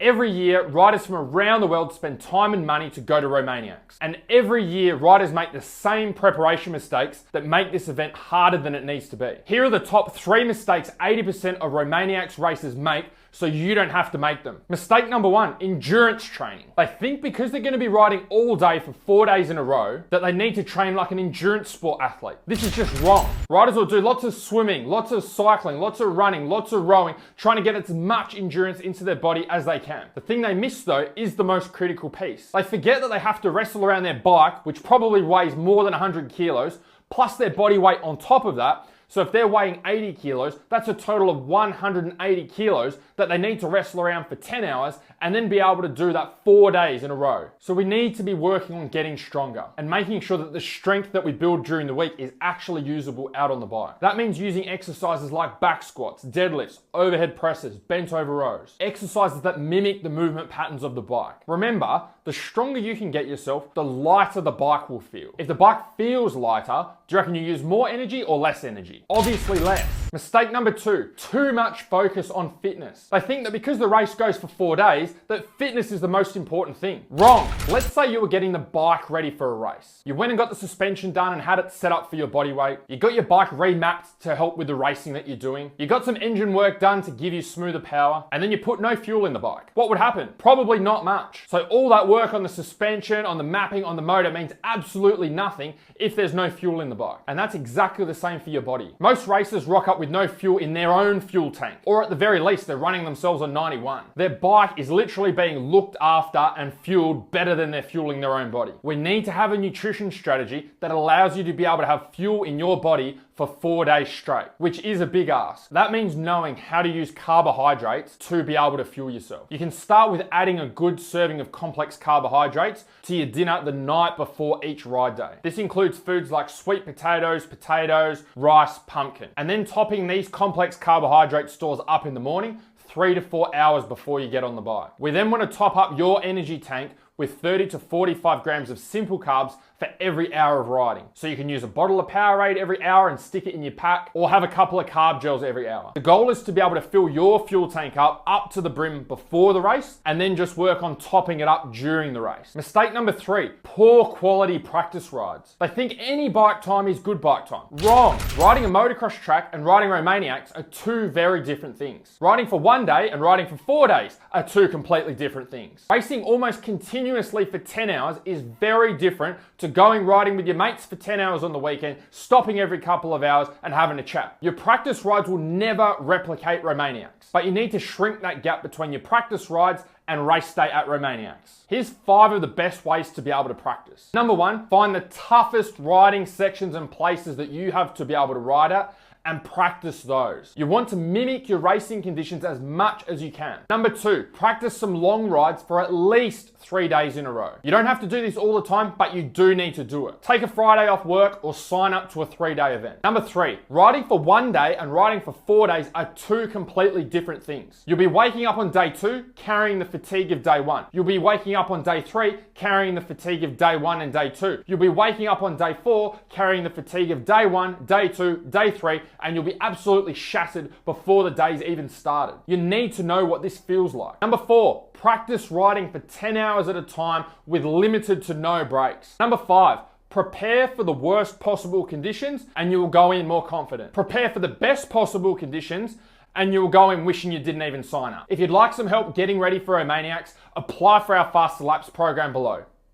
Every year, riders from around the world spend time and money to go to Romaniacs. And every year, riders make the same preparation mistakes that make this event harder than it needs to be. Here are the top 3 mistakes 80% of Romaniacs racers make so you don't have to make them. Mistake number 1, endurance training. They think because they're going to be riding all day for 4 days in a row that they need to train like an endurance sport athlete. This is just wrong. Riders will do lots of swimming, lots of cycling, lots of running, lots of rowing, trying to get as much endurance into their body as they can. The thing they miss though is the most critical piece. They forget that they have to wrestle around their bike, which probably weighs more than 100 kilos, plus their body weight on top of that. So if they're weighing 80 kilos, that's a total of 180 kilos that they need to wrestle around for 10 hours and then be able to do that 4 days in a row. So we need to be working on getting stronger and making sure that the strength that we build during the week is actually usable out on the bike. That means using exercises like back squats, deadlifts, overhead presses, bent over rows, exercises that mimic the movement patterns of the bike. Remember, the stronger you can get yourself, the lighter the bike will feel. If the bike feels lighter, do you reckon you use more energy or less energy? Obviously less. Mistake number 2, too much focus on fitness. They think that because the race goes for 4 days, that fitness is the most important thing. Wrong. Let's say you were getting the bike ready for a race. You went and got the suspension done and had it set up for your body weight. You got your bike remapped to help with the racing that you're doing. You got some engine work done to give you smoother power, and then you put no fuel in the bike. What would happen? Probably not much. So all that work on the suspension, on the mapping, on the motor means absolutely nothing if there's no fuel in the bike. And that's exactly the same for your body. Most racers rock up with no fuel in their own fuel tank, or at the very least, they're running themselves on 91. Their bike is literally being looked after and fueled better than they're fueling their own body. We need to have a nutrition strategy that allows you to be able to have fuel in your body for 4 days straight, which is a big ask. That means knowing how to use carbohydrates to be able to fuel yourself. You can start with adding a good serving of complex carbohydrates to your dinner the night before each ride day. This includes foods like sweet potatoes, rice, pumpkin, and then topping these complex carbohydrate stores up in the morning 3 to 4 hours before you get on the bike. We then want to top up your energy tank with 30 to 45 grams of simple carbs for every hour of riding. So you can use a bottle of Powerade every hour and stick it in your pack, or have a couple of carb gels every hour. The goal is to be able to fill your fuel tank up to the brim before the race, and then just work on topping it up during the race. Mistake number 3, poor quality practice rides. They think any bike time is good bike time. Wrong. Riding a motocross track and riding Romaniacs are 2 very different things. Riding for 1 day and riding for 4 days are 2 completely different things. Racing almost continuously for 10 hours is very different to going riding with your mates for 10 hours on the weekend, stopping every couple of hours and having a chat. Your practice rides will never replicate Romaniacs, but you need to shrink that gap between your practice rides and race day at Romaniacs. Here's 5 of the best ways to be able to practice. Number 1, find the toughest riding sections and places that you have to be able to ride at and practice those. You want to mimic your racing conditions as much as you can. Number 2, practice some long rides for at least 3 days in a row. You don't have to do this all the time, but you do need to do it. Take a Friday off work or sign up to a 3-day event. Number 3, riding for 1 day and riding for 4 days are 2 completely different things. You'll be waking up on day 2 carrying the fatigue of day 1. You'll be waking up on day 3 carrying the fatigue of day 1 and day 2. You'll be waking up on day 4 carrying the fatigue of day 1, day 2, day 3, and you'll be absolutely shattered before the day's even started. You need to know what this feels like. Number 4, practice riding for 10 hours at a time with limited to no breaks. Number 5, prepare for the worst possible conditions and you will go in more confident. Prepare for the best possible conditions and you will go in wishing you didn't even sign up. If you'd like some help getting ready for Romaniacs, apply for our Faster Laps program below.